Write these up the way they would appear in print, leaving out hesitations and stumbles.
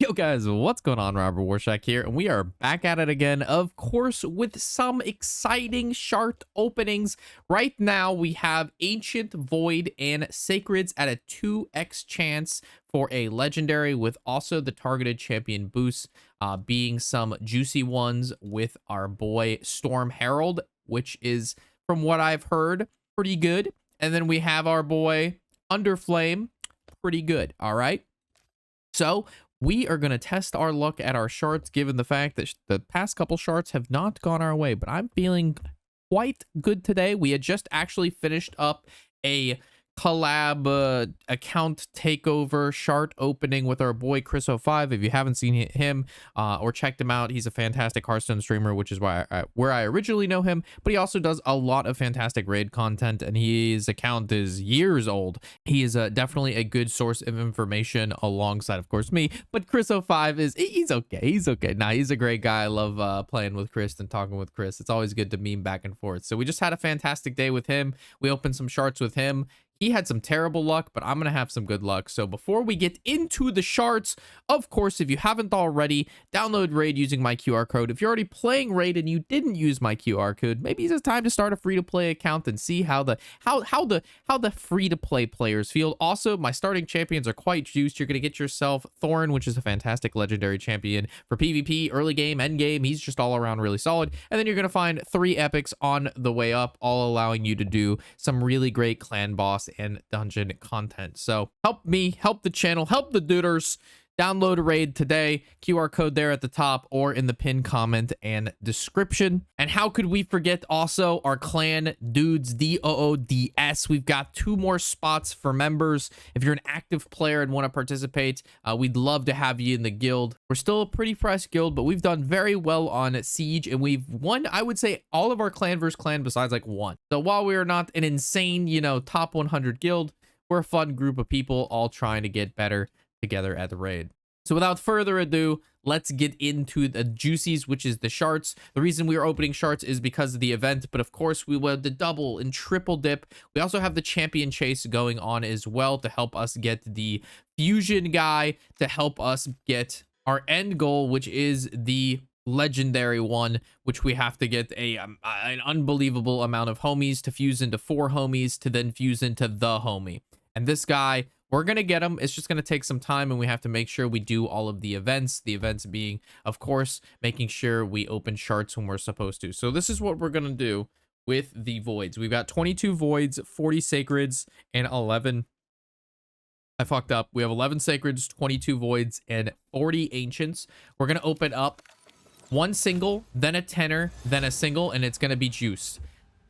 Yo guys, what's going on? Robert Warshack here, and we are back at it again, of course, with some exciting shard openings. Right now, we have Ancient, Void, and Sacreds at a 2x chance for a legendary, with also the targeted champion boosts being some juicy ones with our boy Storm Herald, which is, from what I've heard, pretty good. And then we have our boy Underflame, pretty good, all right? So we are going to test our luck at our shards, given the fact that the past couple shards have not gone our way, but I'm feeling quite good today. We had just actually finished up a collab account takeover shard opening with our boy Chris05. If you haven't seen him or checked him out, he's a fantastic Hearthstone streamer, which is why where I originally know him, but he also does a lot of fantastic raid content, and his account is years old. He is definitely a good source of information alongside, of course, me, but Chris05 is, he's okay. Nah, he's a great guy. I love playing with Chris and talking with Chris. It's always good to meme back and forth. So we just had a fantastic day with him. We opened some shards with him. He had some terrible luck, but I'm going to have some good luck. So before we get into the shards, of course, if you haven't already, download Raid using my QR code. If you're already playing Raid and you didn't use my QR code, maybe it's time to start a free-to-play account and see how the free-to-play players feel. Also, my starting champions are quite juiced. You're going to get yourself Thorin, which is a fantastic legendary champion for PvP, early game, end game. He's just all around really solid. And then you're going to find 3 epics on the way up, all allowing you to do some really great clan boss and dungeon content. So help me, help the channel, help the duders. Download a Raid today. QR code there at the top or in the pinned comment and description. And how could we forget also our clan dudes, DOODS. We've got 2 more spots for members. If you're an active player and want to participate, we'd love to have you in the guild. We're still a pretty fresh guild, but we've done very well on Siege, and we've won, I would say, all of our clan versus clan besides like 1. So while we are not an insane, top 100 guild, we're a fun group of people all trying to get better together at the Raid. So without further ado, let's get into the juicies, which is the shards. The reason we are opening shards is because of the event, but of course we will the double and triple dip. We also have the champion chase going on as well to help us get the fusion guy, to help us get our end goal, which is the legendary one, which we have to get an unbelievable amount of homies to fuse into 4 homies to then fuse into the homie. And this guy, we're going to get him. It's just going to take some time, and we have to make sure we do all of the events. The events being, of course, making sure we open shards when we're supposed to. So this is what we're going to do with the voids. We've got 22 voids, 40 sacreds, and 11. I fucked up. We have 11 sacreds, 22 voids, and 40 ancients. We're going to open up 1 single, then a tenor, then a single, and it's going to be juiced.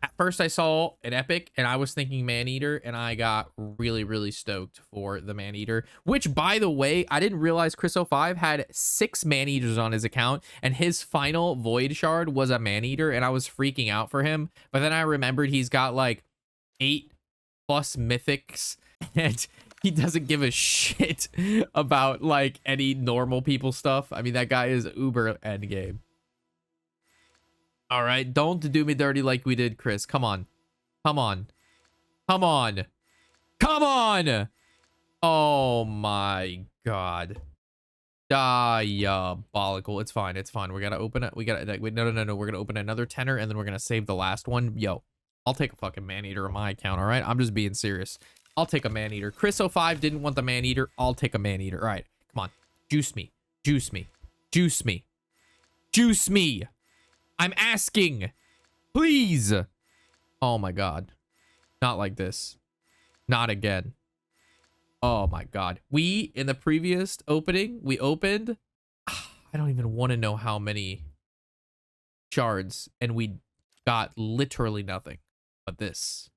At first, I saw an epic, and I was thinking Maneater, and I got really, really stoked for the Maneater, which, by the way, I didn't realize Chris05 had 6 Maneaters on his account, and his final Void Shard was a Maneater, and I was freaking out for him. But then I remembered he's got, like, 8+ mythics, and he doesn't give a shit about, like, any normal people stuff. I mean, that guy is uber endgame. All right, don't do me dirty like we did, Chris. Come on. Come on. Come on. Come on. Oh, my God. Diabolical. It's fine. It's fine. We're going to open it. We got to... No. We're going to open another tenor, and then we're going to save the last one. Yo, I'll take a fucking Maneater on my account, all right? I'm just being serious. I'll take a Maneater. Chris05 didn't want the Maneater. I'll take a Maneater. All right, come on. Juice me. Juice me. Juice me. Juice me. I'm asking, please. Oh my God. Not like this. Not again. Oh my God. We, in the previous opening, we opened, I don't even want to know how many shards, and we got literally nothing. But this,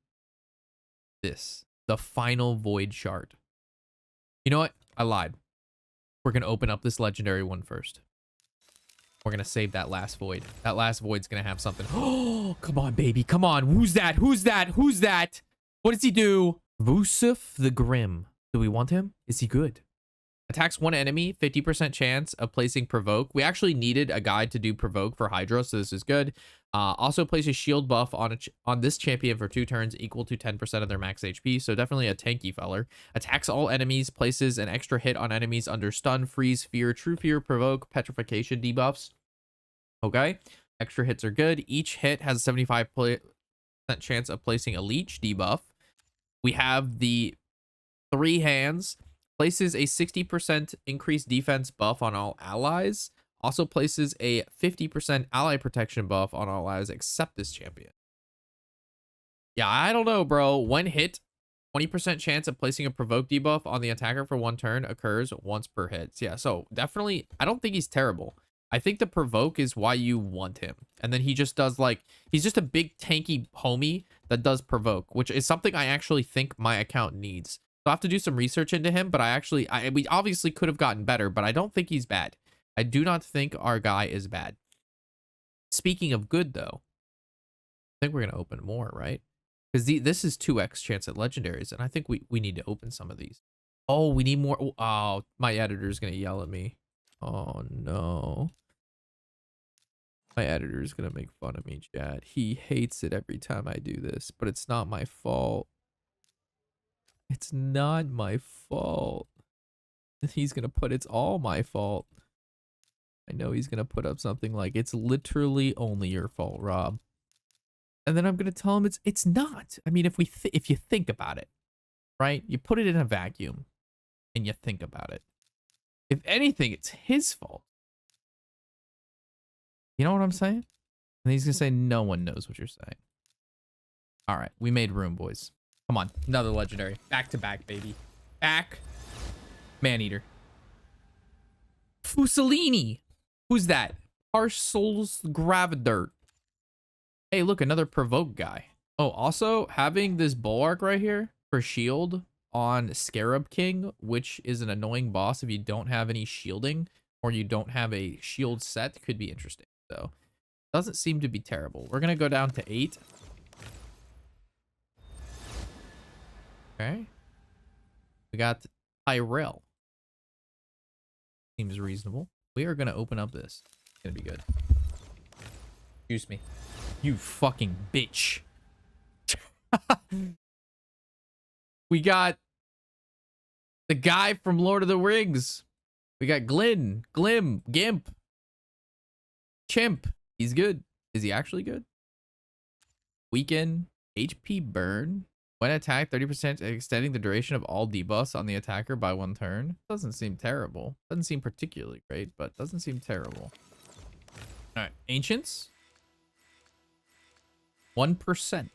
the final void shard. You know what? I lied. We're going to open up this legendary one first. We're going to save that last void. That last void's going to have something. Oh, come on, baby. Come on. Who's that? Who's that? Who's that? What does he do? Vusuf the Grim. Do we want him? Is he good? Attacks one enemy, 50% chance of placing provoke. We actually needed a guy to do provoke for Hydra, so this is good. Also places shield buff on this champion for 2 turns, equal to 10% of their max HP. So definitely a tanky feller. Attacks all enemies, places an extra hit on enemies under stun, freeze, fear, true fear, provoke, petrification debuffs. Okay, extra hits are good. Each hit has a 75% chance of placing a leech debuff. We have the 3 hands. Places a 60% increased defense buff on all allies. Also places a 50% ally protection buff on all allies except this champion. Yeah, I don't know, bro. When hit, 20% chance of placing a provoke debuff on the attacker for 1 turn occurs once per hit. Yeah, so definitely, I don't think he's terrible. I think the provoke is why you want him. And then he just does like, he's just a big tanky homie that does provoke, which is something I actually think my account needs. So I have to do some research into him, but we obviously could have gotten better, but I don't think he's bad. I do not think our guy is bad. Speaking of good, though, I think we're going to open more, right? Because this is 2x chance at legendaries, and I think we need to open some of these. Oh, we need more. Oh, my editor's going to yell at me. Oh, no. My editor's going to make fun of me, chat. He hates it every time I do this, but it's not my fault. It's not my fault. He's going to put it's all my fault. I know he's going to put up something like it's literally only your fault, Rob. And then I'm going to tell him it's not. I mean, if you think about it, right? You put it in a vacuum and you think about it. If anything, it's his fault. You know what I'm saying? And he's going to say no one knows what you're saying. All right, we made room, boys. Come on, another legendary. Back to back, baby. Back. Maneater. Fusellini. Who's that? Parcels Gravidirt. Hey, look, another provoke guy. Oh, also having this bulwark right here for shield on Scarab King, which is an annoying boss if you don't have any shielding or you don't have a shield set, could be interesting. So doesn't seem to be terrible. We're gonna go down to 8. Okay. We got Tyrell. Seems reasonable. We are going to open up this. It's going to be good. Excuse me. You fucking bitch. We got the guy from Lord of the Rings. We got Glim, Gimp, Chimp. He's good. Is he actually good? Weaken, HP burn. When attacked, 30% extending the duration of all debuffs on the attacker by 1 turn. Doesn't seem terrible. Doesn't seem particularly great, but doesn't seem terrible. All right, Ancients. 1%.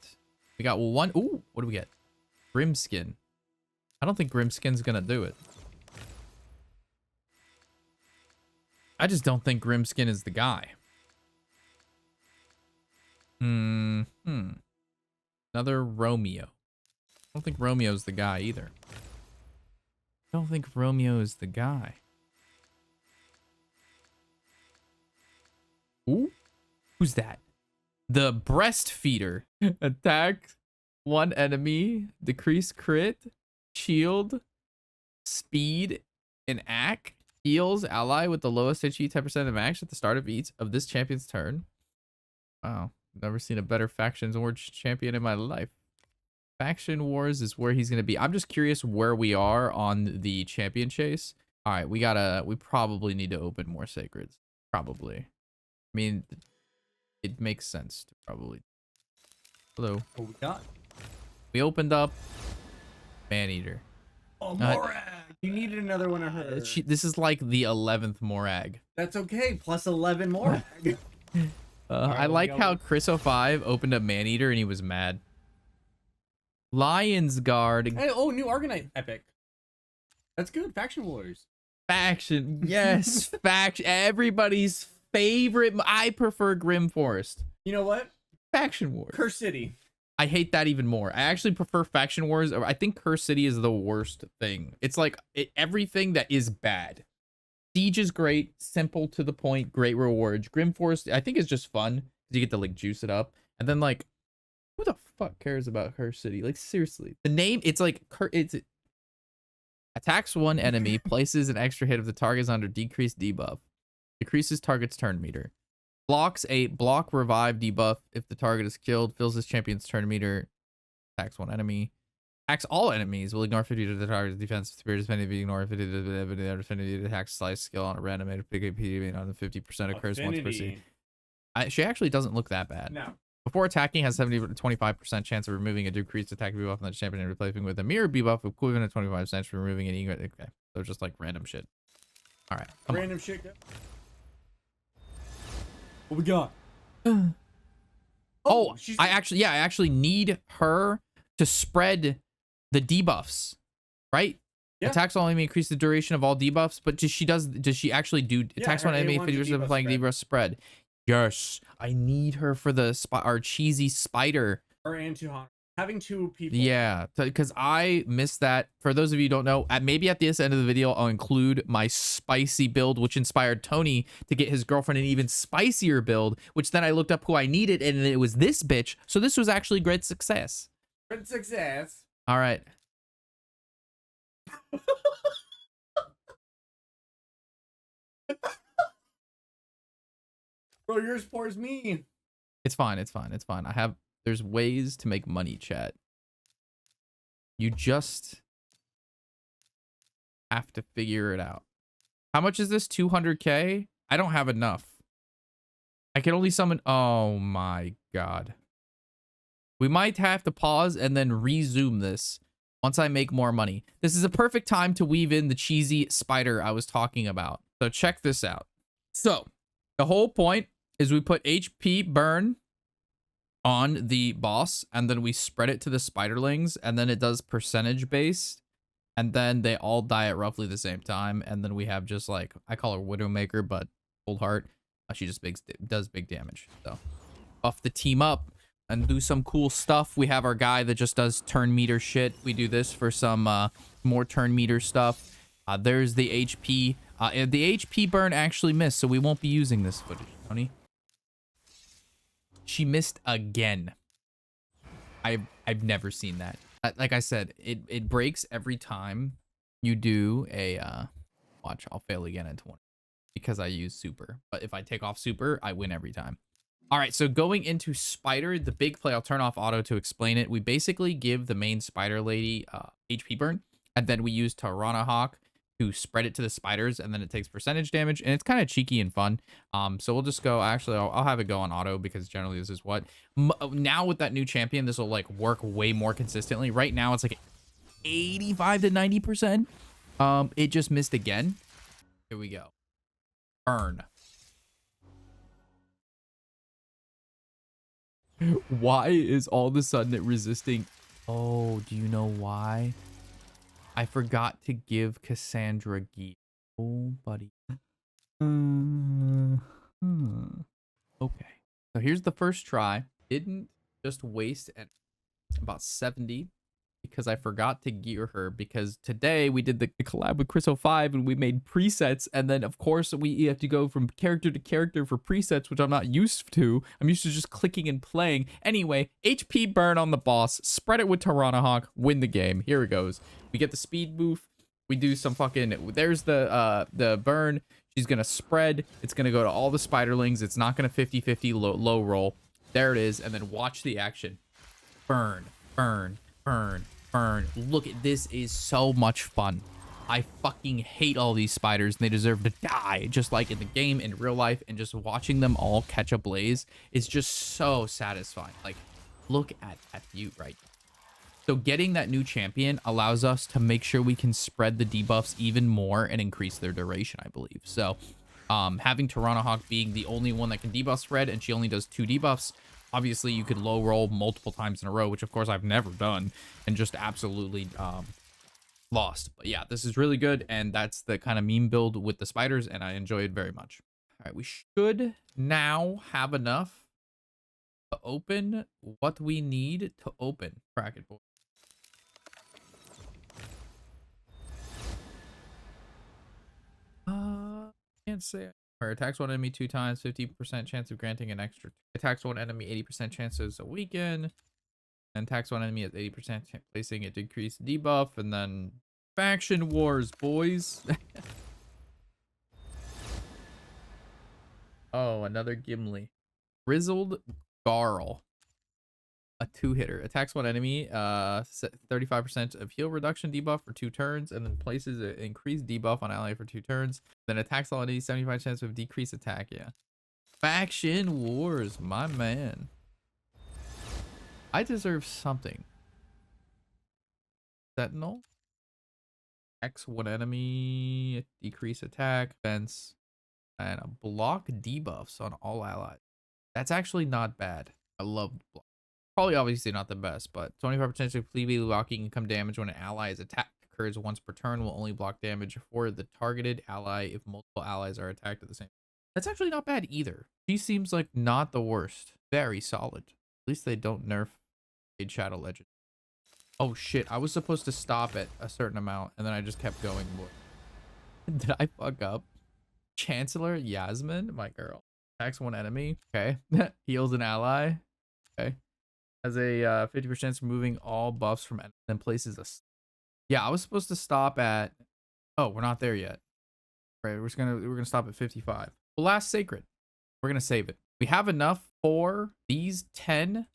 We got 1. Ooh, what do we get? Grimskin. I don't think Grimskin's gonna do it. I just don't think Grimskin is the guy. Another Romeo. I don't think Romeo's the guy either. I don't think Romeo is the guy. Ooh, who's that? The breastfeeder. Attack 1 enemy, decrease crit, shield, speed, and AC. Heals ally with the lowest HP 10% of max at the start of each of this champion's turn. Wow, never seen a better Factions Wars champion in my life. Faction Wars is where he's going to be. I'm just curious where we are on the champion chase. All right, we probably need to open more sacreds. Probably. I mean, it makes sense to probably. Hello. What we got? We opened up Maneater. Oh, Morag! You needed another one of her. This is like the 11th Morag. That's okay. Plus 11 Morag. Right, I like how Chris05 opened up Maneater and he was mad. Lion's Guard. Hey, oh, new Argonite epic. That's good. Faction Wars. Faction. Yes. Faction. Everybody's favorite. I prefer Grim Forest. You know what? Faction Wars. Curse City. I hate that even more. I actually prefer Faction Wars. I think Curse City is the worst thing. It's like everything that is bad. Siege is great, simple to the point, great rewards. Grim Forest, I think, is just fun because you get to like juice it up. And then like, who the fuck cares about Curse City? Like seriously, the name. It's like Attacks one enemy, places an extra hit if the target is under decreased debuff. Decreases target's turn meter. Blocks a block revive debuff if the target is killed. Fills this champion's turn meter. Attacks one enemy. Attacks all enemies. Will ignore 50 to the target's defense spirit depending if you ignore 50 to the affinity to attack slice skill on a randomated PvP on the 50% occurs once per scene. She actually doesn't look that bad. No. Before attacking, has 70 to 25% chance of removing a decreased attack debuff on the champion and replacing with a mirror debuff equivalent to 25% for removing an egret. Okay, so just like random shit. All right, random shit. What we got? Oh, I actually need her to spread the debuffs, right? Yeah. Attacks all enemy increase the duration of all debuffs, but does she actually do attacks on enemy 50% of playing debuff spread? Yes, I need her for the our cheesy spider. Her and two hunters. Having two people. Yeah, because I missed that. For those of you who don't know, maybe at this end of the video, I'll include my spicy build, which inspired Tony to get his girlfriend an even spicier build, which then I looked up who I needed, and it was this bitch. So this was actually great success. Great success. All right. Bro, yours pours me. It's fine. It's fine. It's fine. There's ways to make money, chat. You just have to figure it out. How much is this? 200K? I don't have enough. I can only summon. Oh my God. We might have to pause and then resume this once I make more money. This is a perfect time to weave in the cheesy spider I was talking about. So check this out. So the whole point is we put HP burn on the boss, and then we spread it to the spiderlings, and then it does percentage based, and then they all die at roughly the same time, and then we have just like, I call her Widowmaker, but Cold Heart. She just does big damage. So buff the team up and do some cool stuff. We have our guy that just does turn meter shit. We do this for some more turn meter stuff. There's the HP. The HP burn actually missed, so we won't be using this footage, Tony. She missed again. I've never seen that. Like I said, it breaks every time you do a watch. I'll fail again at 20 because I use super. But if I take off super, I win every time. All right, so going into spider, the big play, I'll turn off auto to explain it. We basically give the main spider lady HP burn, and then we use Tarana Hawk to spread it to the spiders, and then it takes percentage damage, and it's kind of cheeky and fun. So we'll just go, actually, I'll have it go on auto because generally this is what. Now with that new champion, this will like work way more consistently. Right now it's like 85 to 90%. It just missed again. Here we go. Burn. Why is all of a sudden it resisting? Oh, do you know why? I forgot to give Cassandra gear. Oh, buddy. Okay. So here's the first try. Didn't just waste about 70 because I forgot to gear her, because today we did the collab with Chris05 and we made presets, and then of course we have to go from character to character for presets, which I'm not used to. I'm used to just clicking and playing. Anyway, HP burn on the boss, spread it with Tarana Hawk, win the game. Here it goes. We get the speed boost. We do some fucking, there's the burn. She's gonna spread. It's gonna go to all the spiderlings. It's not gonna 50-50 low roll. There it is, and then watch the action. Burn, burn, burn, burn. Look at this, is so much fun. I fucking hate all these spiders, and they deserve to die, just like in the game, in real life, and just watching them all catch a blaze is just so satisfying. Like, look at that view right now. So getting that new champion allows us to make sure we can spread the debuffs even more and increase their duration, I believe. So having Tarana Hawk being the only one that can debuff spread, and she only does 2 debuffs, obviously you could low roll multiple times in a row, which of course I've never done, and just absolutely lost. But yeah, this is really good, and that's the kind of meme build with the spiders, and I enjoy it very much. All right, we should now have enough to open what we need to open. Crack it, boy. Can't say. Attacks one enemy 2 times, 50% chance of granting an extra. Attacks one enemy 80% chances a weaken. And attacks one enemy at 80% placing a decreased debuff, and then Faction wars, boys. Oh, another Gimli. Grizzled Garl. A 2-hitter. Attacks one enemy, 35% of heal reduction debuff for 2 turns, and then places an increased debuff on ally for 2 turns. Then attacks all enemies, 75% of decreased attack, yeah. Faction wars, my man. I deserve something. Sentinel. X one enemy, decrease attack, defense, and a block debuffs on all allies. That's actually not bad. I love block. Probably obviously not the best, but 25% of completely blocking income damage when an ally is attacked occurs once per turn will only block damage for the targeted ally if multiple allies are attacked at the same time. That's actually not bad either. She seems like not the worst. Very solid. At least they don't nerf Raid Shadow Legend. Oh shit, I was supposed to stop at a certain amount and then I just kept going. Did I fuck up? Chancellor Yasmin, my girl. Attacks one enemy. Okay. Heals an ally. Okay. Has a 50% removing all buffs from enemies and places a... Yeah, I was supposed to stop at... Oh, we're not there yet. Right, we're gonna stop at 55. The last sacred. We're gonna save it. We have enough for these 10.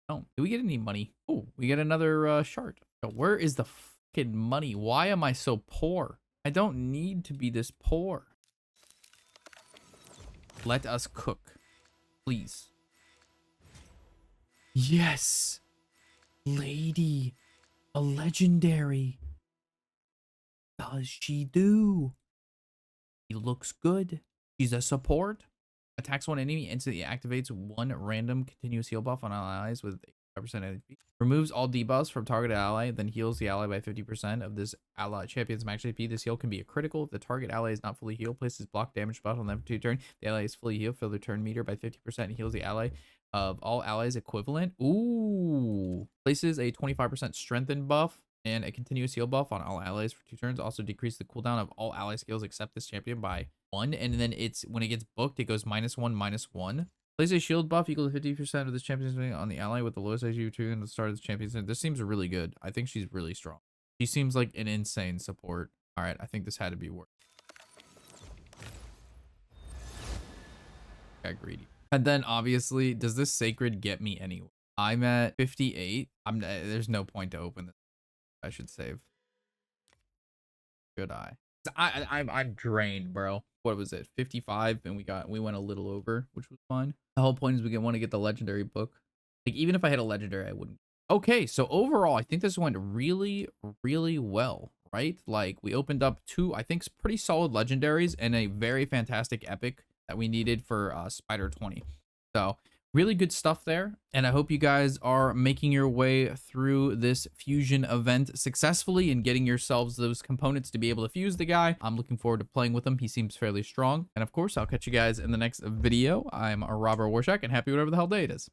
Oh, do we get any money? Oh, we get another shard. So where is the fucking money? Why am I so poor? I don't need to be this poor. Let us cook, please. Yes, lady, a legendary. Does she do? She looks good. She's a support. Attacks one enemy, instantly activates one random continuous heal buff on allies with 5% HP. Removes all debuffs from targeted ally, then heals the ally by 50% of this ally champion's max HP. This heal can be a critical if the target ally is not fully healed. Places block damage buff on them for 2 turns. The ally is fully healed. Fill their turn meter by 50% and heals the ally of all allies equivalent. Ooh. Places a 25% strengthen buff and a continuous heal buff on all allies for 2 turns. Also decrease the cooldown of all ally skills except this champion by 1. And then it's when it gets booked, it goes -1/-1. Place a shield buff equal to 50% of this champion's on the ally with the lowest IQ 2 and the start of the champion's. This seems really good. I think she's really strong. She seems like an insane support. All right, I think this had to be worth. Got greedy. And then obviously, does this sacred get me anywhere? I'm at 58. There's no point to open this. I should save. Good eye. I'm drained, bro. What was it? 55, and we went a little over, which was fine. The whole point is we want to get the legendary book. Like even if I had a legendary, I wouldn't. Okay, so overall, I think this went really, really well, right? Like we opened up 2, I think, pretty solid legendaries and a very fantastic epic that we needed for Spider 20. So really good stuff there, and I hope you guys are making your way through this fusion event successfully and getting yourselves those components to be able to fuse the guy. I'm looking forward to playing with him. He seems fairly strong, and of course I'll catch you guys in the next video. I'm a Robert Warshack, and happy whatever the hell day it is.